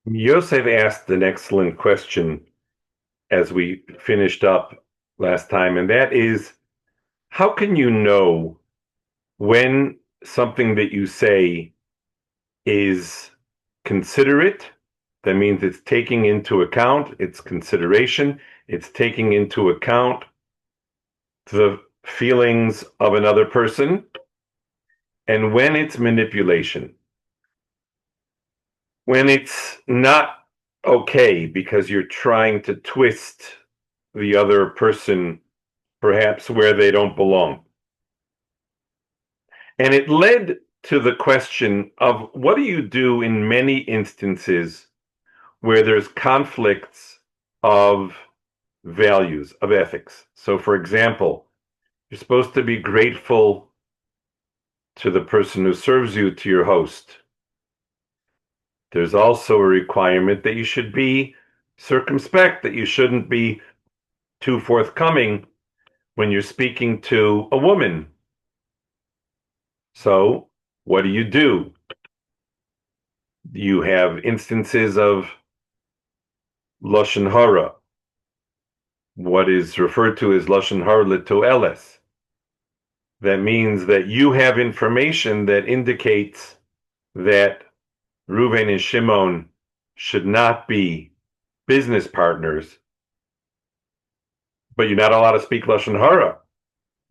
Yosef asked an excellent question as we finished up last time, and that is, how can you know when something that you say is considerate? That means it's taking into account its consideration, it's taking into account the feelings of another person, and when it's manipulation. When it's not okay because you're trying to twist the other person perhaps where they don't belong. And it led to the question of what do you do in many instances where there's conflicts of values, of ethics. So, for example, you're supposed to be grateful to the person who serves you, to your host. There's also a requirement that you should be circumspect, that you shouldn't be too forthcoming when you're speaking to a woman. So, what do? You have instances of Lashon Hara, what is referred to as Lashon Hara L'To'eles. That means that you have information that indicates that Reuven and Shimon should not be business partners, but you're not allowed to speak Lashon Hara.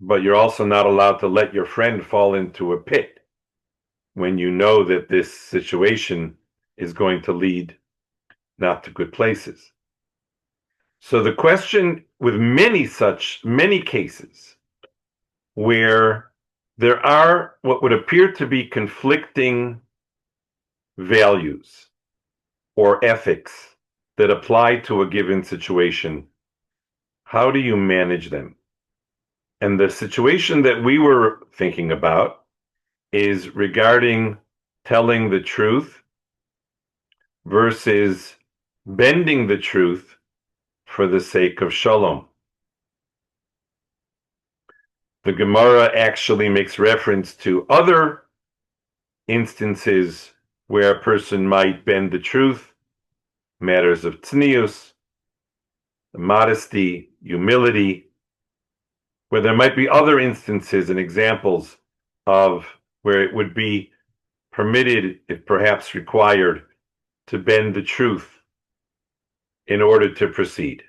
But you're also not allowed to let your friend fall into a pit when you know that this situation is going to lead not to good places. So the question with many cases where there are what would appear to be conflicting values or ethics that apply to a given situation, how do you manage them? And the situation that we were thinking about is regarding telling the truth versus bending the truth for the sake of shalom. The Gemara actually makes reference to other instances where a person might bend the truth, matters of tznius, modesty, humility, where there might be other instances and examples of where it would be permitted, if perhaps required, to bend the truth in order to proceed.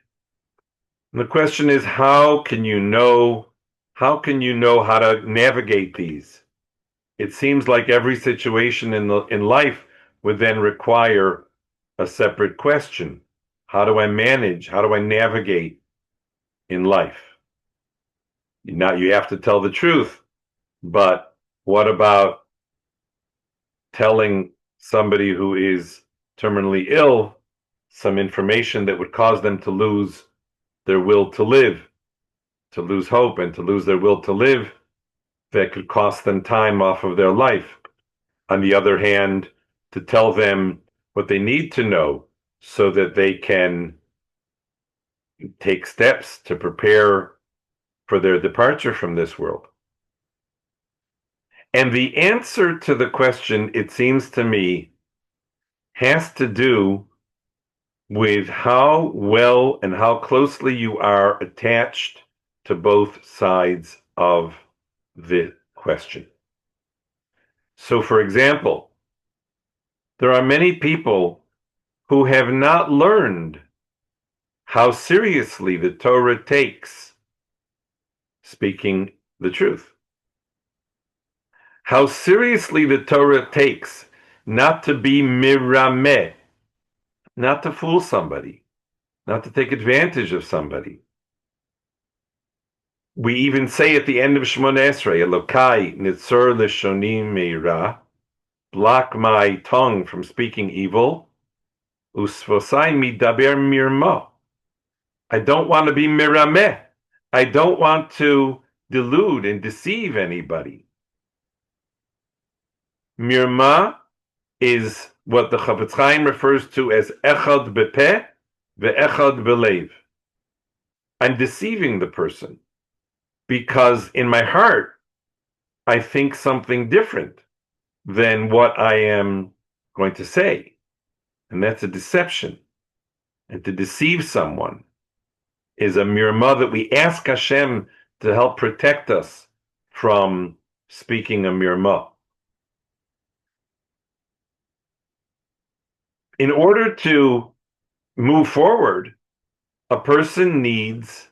And the question is, how can you know how to navigate these? It seems like every situation in life would then require a separate question. How do I manage? How do I navigate in life? Now you have to tell the truth, but what about telling somebody who is terminally ill some information that would cause them to lose their will to live, to lose hope and to lose their will to live, that could cost them time off of their life? On the other hand, to tell them what they need to know so that they can take steps to prepare for their departure from this world. And the answer to the question, it seems to me, has to do with how well and how closely you are attached to both sides of the question. So, for example, there are many people who have not learned how seriously the Torah takes speaking the truth. How seriously the Torah takes not to be mirameh, not to fool somebody, not to take advantage of somebody. We even say at the end of Shemona Esrei, Elokai nitzor l'shoni meira, block my tongue from speaking evil, usvosai midaber mirmo. I don't want to be mirameh. I don't want to delude and deceive anybody. Mirma is what the Chafetz Chaim refers to as echad bepeh ve'echad belev. I'm deceiving the person because in my heart I think something different than what I am going to say. and that's a deception. And to deceive someone is a mirma that we ask Hashem to help protect us from speaking a mirma. In order to move forward, a person needs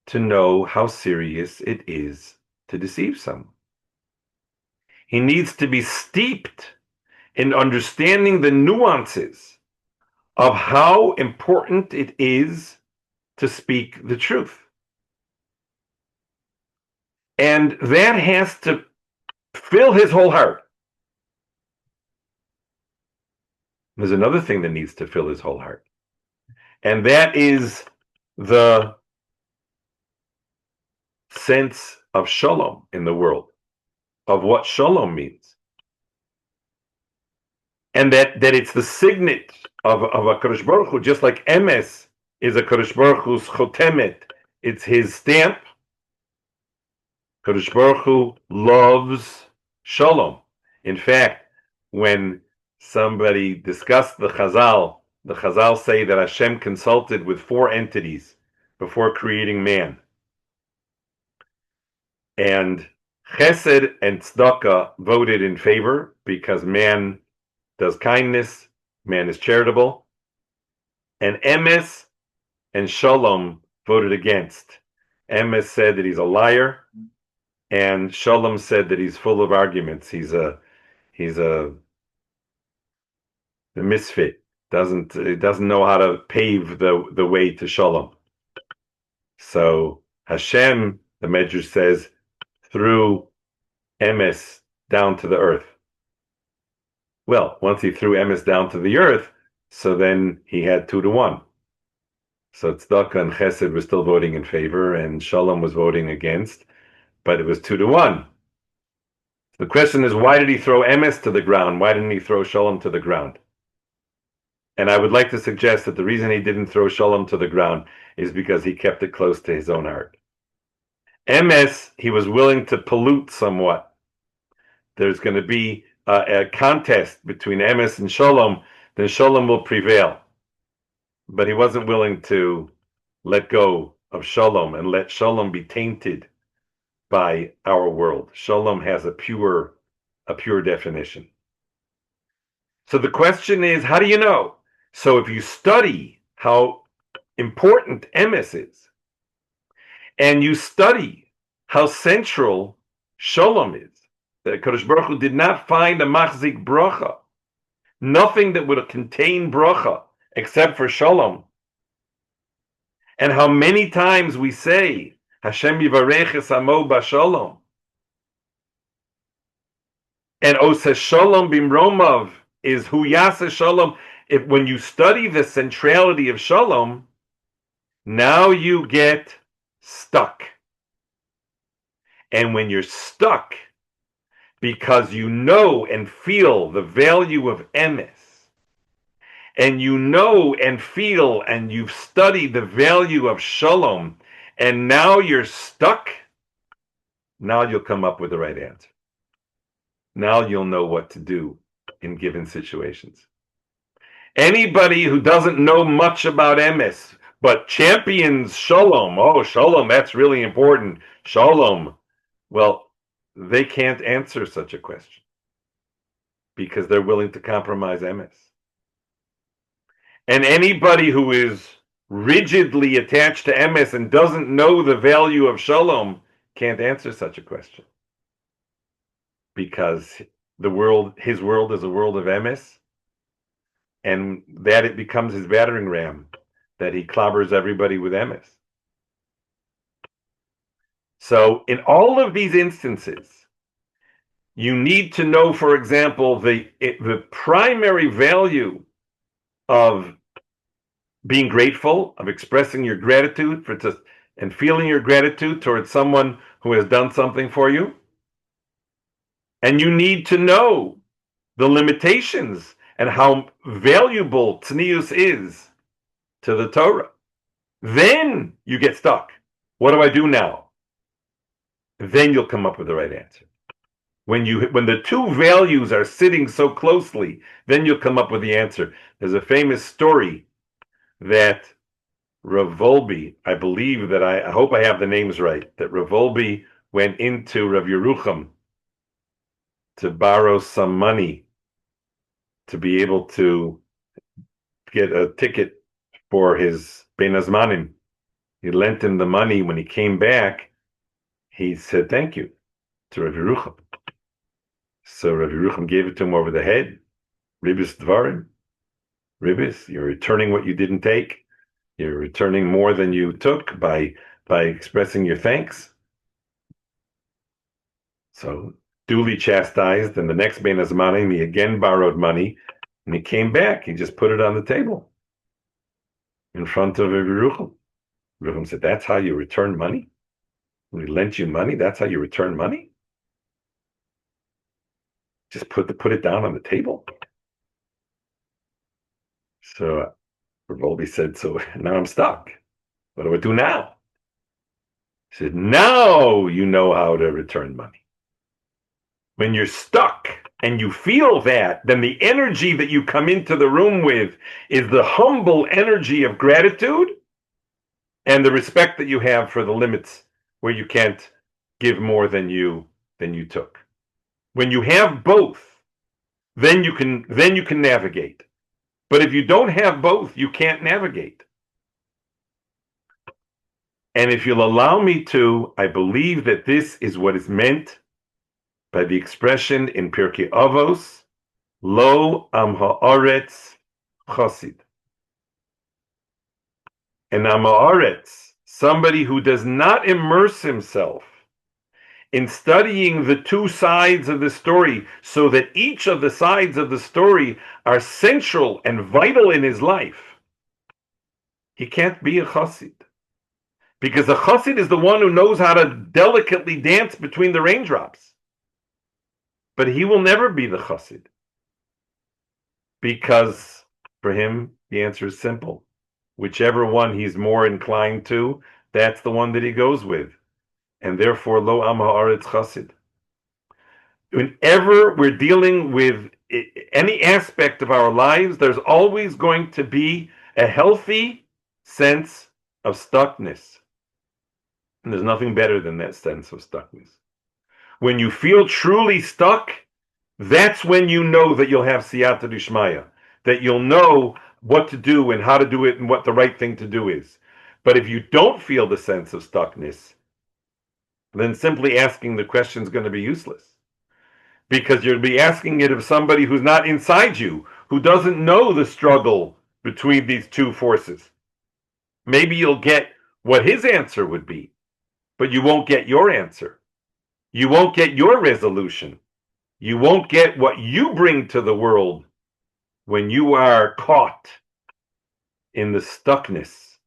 to know how serious it is to deceive someone. He needs to be steeped in understanding the nuances of how important it is to speak the truth. And that has to fill his whole heart. There's another thing that needs to fill his whole heart, and that is the sense of shalom in the world, of what shalom means. And that it's the signet of a Kadosh Baruch Hu, just like emes is a Kadosh Baruch Hu's chotemet, it's his stamp. Kadosh Baruch Hu loves shalom. In fact, when somebody discussed the Chazal say that Hashem consulted with 4 entities before creating man. And Chesed and Tzedakah voted in favor because man does kindness, man is charitable. And Emes and Shalom voted against. Emes said that he's a liar, and Shalom said that he's full of arguments. He's a misfit. Doesn't know how to pave the way to Shalom. So Hashem, the Medrash says, threw Emes down to the earth. Well, once he threw Emes down to the earth, so then he had 2-1. So Tzedakah and Chesed were still voting in favor, and Shalom was voting against, but it was 2-1. The question is, why did he throw Emes to the ground? Why didn't he throw Shalom to the ground? And I would like to suggest that the reason he didn't throw Shalom to the ground is because he kept it close to his own heart. Emes, he was willing to pollute somewhat. There's going to be a contest between Emes and Shalom, then Shalom will prevail. But he wasn't willing to let go of Shalom and let Shalom be tainted by our world. Shalom has a pure definition. So the question is, how do you know? So if you study how important Emes is, and you study how central Shalom is, that Kadosh Baruch Hu did not find a machzik bracha, nothing that would contain bracha except for Shalom, and how many times we say Hashem yivarech es amo b'shalom, and Ose Shalom bimromav is hu yaseh Shalom. If when you study the centrality of Shalom, now you get stuck. And when you're stuck, because you know and feel the value of Emes, and you know and feel and you've studied the value of Shalom, and now you're stuck, now you'll come up with the right answer. Now you'll know what to do in given situations. Anybody who doesn't know much about Emes, but champions Shalom, oh, Shalom, that's really important, Shalom, well, they can't answer such a question because they're willing to compromise Emes. And anybody who is rigidly attached to Emes and doesn't know the value of Shalom can't answer such a question because his world is a world of Emes, and that it becomes his battering ram, that he clobbers everybody with Emes. So in all of these instances, you need to know, for example, the primary value of being grateful, of expressing your gratitude and feeling your gratitude towards someone who has done something for you. And you need to know the limitations and how valuable tznius is to the Torah. Then you get stuck. What do I do now? Then you'll come up with the right answer. When the two values are sitting so closely, then you'll come up with the answer. There's a famous story that Rav Volbe, I believe that I hope I have the names right, that Rav Volbe went into Rav Yerucham to borrow some money to be able to get a ticket for his Bein Hazmanim. He lent him the money. When he came back, he said thank you to Rav Yerucham. So Rav Yerucham gave it to him over the head. Ribis Dvarim. Ribis, you're returning what you didn't take. You're returning more than you took by expressing your thanks. So duly chastised, and the next Bein Hazmanim, he again borrowed money, and he came back. He just put it on the table in front of Rav Yerucham. Yerucham said, "That's how you return money? We lent you money. That's how you return money? Just put it down on the table." So Rav Volbe said, "So now I'm stuck. What do I do now?" He said, "Now you know how to return money. When you're stuck and you feel that, then the energy that you come into the room with is the humble energy of gratitude and the respect that you have for the limits where you can't give more than you took. When you have both, then you can navigate. But if you don't have both, you can't navigate. And if you'll allow me to, I believe that this is what is meant by the expression in Pirkei Avos, Lo Am Haaretz Chosid. An Am Haaretz, somebody who does not immerse himself in studying the two sides of the story so that each of the sides of the story are central and vital in his life, he can't be a chassid. Because a chassid is the one who knows how to delicately dance between the raindrops. But he will never be the chassid. Because for him, the answer is simple. Whichever one he's more inclined to, that's the one that he goes with. And therefore, Lo Am Haaretz Chassid. Whenever we're dealing with any aspect of our lives, there's always going to be a healthy sense of stuckness. And there's nothing better than that sense of stuckness. When you feel truly stuck, that's when you know that you'll have siyata d'shmaya, that you'll know what to do and how to do it and what the right thing to do is. But if you don't feel the sense of stuckness, then simply asking the question is going to be useless. Because you'll be asking it of somebody who's not inside you, who doesn't know the struggle between these two forces. Maybe you'll get what his answer would be, but you won't get your answer. You won't get your resolution. You won't get what you bring to the world when you are caught in the stuckness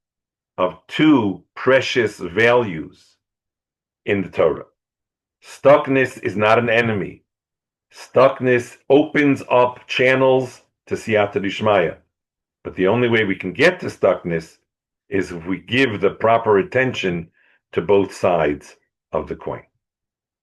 of two precious values in the Torah. Stuckness is not an enemy. Stuckness opens up channels to siyata d'shmaya. But the only way we can get to stuckness is if we give the proper attention to both sides of the coin.